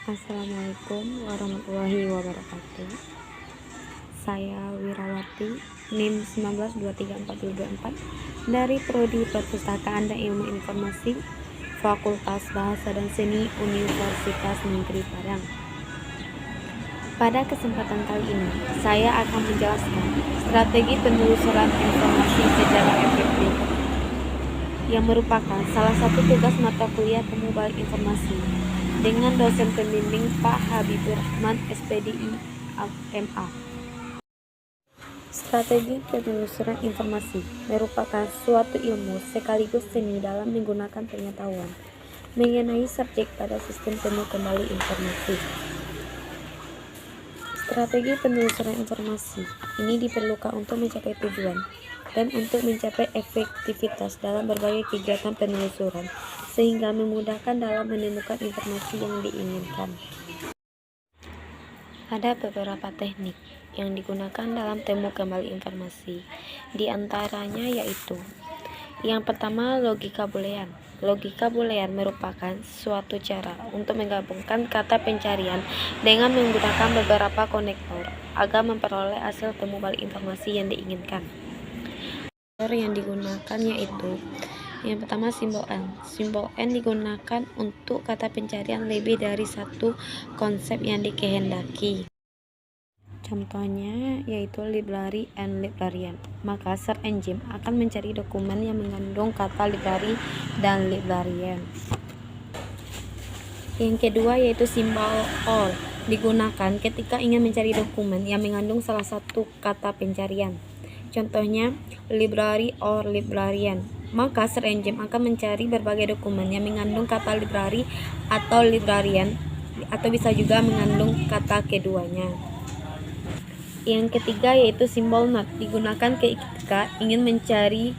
Assalamualaikum warahmatullahi wabarakatuh. Saya Wirawati, NIM 19234024 dari Prodi Perpustakaan dan Ilmu Informasi, Fakultas Bahasa dan Seni Universitas Negeri Padang. Pada kesempatan kali ini, saya akan menjelaskan strategi penelusuran informasi secara efektif yang merupakan salah satu tugas mata kuliah Temu Balik Informasi dengan dosen pembimbing Pak Habibur Rahman, SPDI, MA. Strategi penelusuran informasi merupakan suatu ilmu sekaligus seni dalam menggunakan pengetahuan mengenai subjek pada sistem temu kembali informasi. Strategi penelusuran informasi ini diperlukan untuk mencapai tujuan dan untuk mencapai efektivitas dalam berbagai kegiatan penelusuran, sehingga memudahkan dalam menemukan informasi yang diinginkan. Ada beberapa teknik yang digunakan dalam temu kembali informasi, di antaranya yaitu: yang pertama, logika boolean. Logika boolean merupakan suatu cara untuk menggabungkan kata pencarian dengan menggunakan beberapa konektor agar memperoleh hasil temu balik informasi yang diinginkan. Yang digunakan yaitu: yang pertama, simbol N. Simbol N digunakan untuk kata pencarian lebih dari satu konsep yang dikehendaki. Contohnya yaitu library and librarian. Maka search engine akan mencari dokumen yang mengandung kata library dan librarian. Yang kedua yaitu simbol or. Digunakan ketika ingin mencari dokumen yang mengandung salah satu kata pencarian. Contohnya library or librarian. Maka search engine akan mencari berbagai dokumen yang mengandung kata library atau librarian, atau bisa juga mengandung kata keduanya. Yang ketiga yaitu simbol not. Digunakan ketika ingin mencari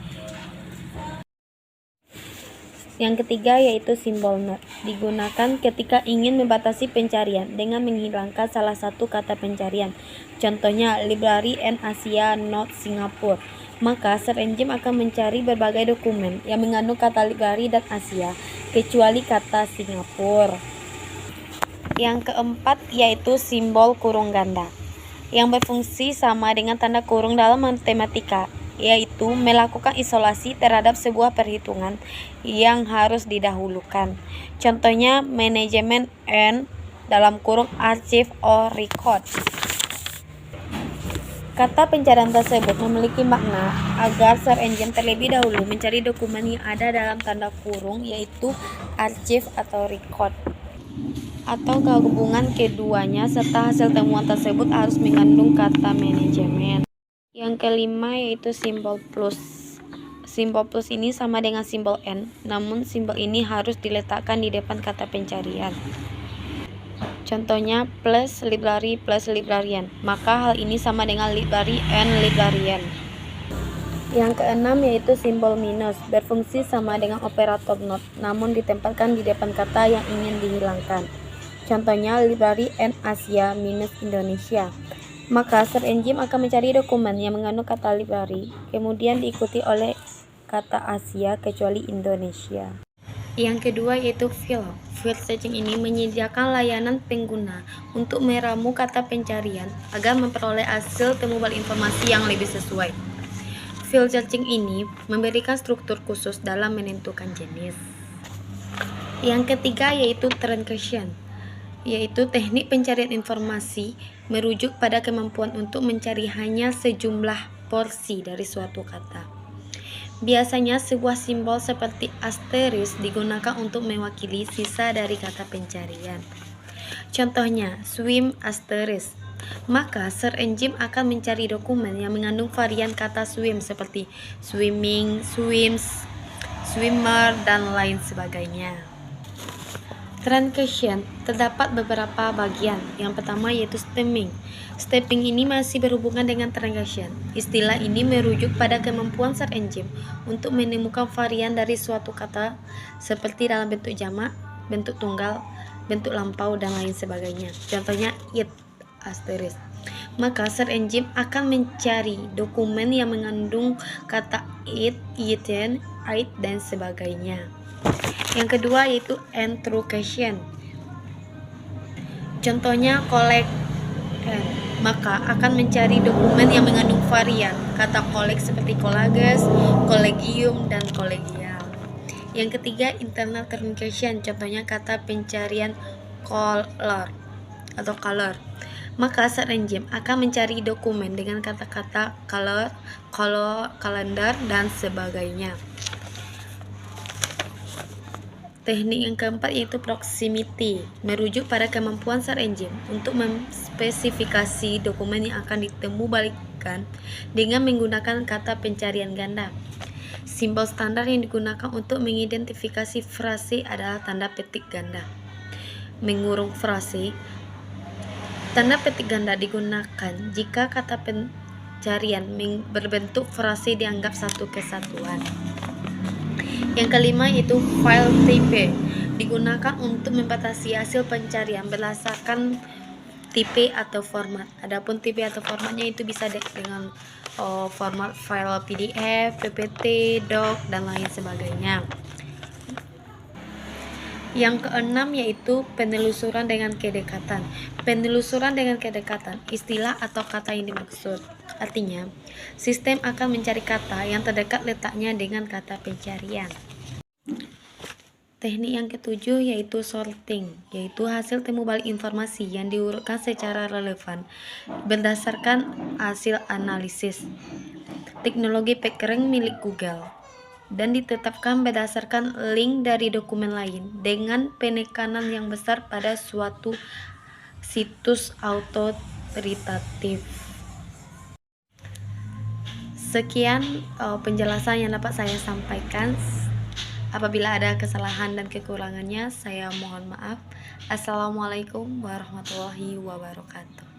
Yang ketiga yaitu simbol not. Digunakan ketika ingin membatasi pencarian dengan menghilangkan salah satu kata pencarian. Contohnya library and Asia not Singapore. Maka search engine akan mencari berbagai dokumen yang mengandung kata library dan Asia kecuali kata Singapura. Yang keempat yaitu simbol kurung ganda, yang berfungsi sama dengan tanda kurung dalam matematika, yaitu melakukan isolasi terhadap sebuah perhitungan yang harus didahulukan. Contohnya manajemen and dalam kurung archive or record. Kata pencarian tersebut memiliki makna agar search engine terlebih dahulu mencari dokumen yang ada dalam tanda kurung, yaitu archive atau record, atau gabungan keduanya, serta hasil temuan tersebut harus mengandung kata manajemen. Yang kelima yaitu simbol plus. Simbol plus ini sama dengan simbol N, namun simbol ini harus diletakkan di depan kata pencarian. Contohnya plus library plus librarian. Maka hal ini sama dengan library and librarian. Yang keenam yaitu simbol minus. Berfungsi sama dengan operator not, namun ditempatkan di depan kata yang ingin dihilangkan. Contohnya library and Asia minus Indonesia. Maka search engine akan mencari dokumen yang mengandung kata library, kemudian diikuti oleh kata Asia kecuali Indonesia. Yang kedua yaitu field. Field searching ini menyediakan layanan pengguna untuk meramu kata pencarian agar memperoleh hasil temu balik informasi yang lebih sesuai. Field searching ini memberikan struktur khusus dalam menentukan jenis. Yang ketiga yaitu truncation, yaitu teknik pencarian informasi merujuk pada kemampuan untuk mencari hanya sejumlah porsi dari suatu kata. Biasanya sebuah simbol seperti asterisk digunakan untuk mewakili sisa dari kata pencarian. Contohnya swim asterisk. Maka search engine akan mencari dokumen yang mengandung varian kata swim seperti swimming, swims, swimmer, dan lain sebagainya. Truncation terdapat beberapa bagian. Yang pertama yaitu stemming. Stemming ini masih berhubungan dengan truncation. Istilah ini merujuk pada kemampuan search engine untuk menemukan varian dari suatu kata seperti dalam bentuk jamak, bentuk tunggal, bentuk lampau, dan lain sebagainya. Contohnya it asterisk. Maka search engine akan mencari dokumen yang mengandung kata it, eaten, ate, dan sebagainya. Yang kedua yaitu entrucation. Contohnya collect maka akan mencari dokumen yang mengandung varian kata collect seperti collages, collegium, dan collegial. Yang ketiga, internal communication, contohnya kata pencarian color atau color. Maka search engine akan mencari dokumen dengan kata-kata color, calendar, dan sebagainya. Teknik yang keempat yaitu proximity, merujuk pada kemampuan search engine untuk memspesifikasi dokumen yang akan ditemubalikkan dengan menggunakan kata pencarian ganda. Simbol standar yang digunakan untuk mengidentifikasi frase adalah tanda petik ganda. Mengurung frase, tanda petik ganda digunakan jika kata pencarian berbentuk frase dianggap satu kesatuan. Yang kelima yaitu file type, digunakan untuk membatasi hasil pencarian berdasarkan tipe atau format. Adapun tipe atau formatnya itu bisa dengan format file PDF, PPT, doc, dan lain sebagainya. Yang keenam yaitu penelusuran dengan kedekatan. Penelusuran dengan kedekatan, istilah atau kata yang dimaksud. Artinya, sistem akan mencari kata yang terdekat letaknya dengan kata pencarian. Teknik yang ketujuh yaitu sorting, yaitu hasil temu balik informasi yang diurutkan secara relevan berdasarkan hasil analisis. Teknologi packrank milik Google dan ditetapkan berdasarkan link dari dokumen lain dengan penekanan yang besar pada suatu situs autoritatif. Sekian penjelasan yang dapat saya sampaikan. Apabila ada kesalahan dan kekurangannya, saya mohon maaf. Assalamualaikum warahmatullahi wabarakatuh.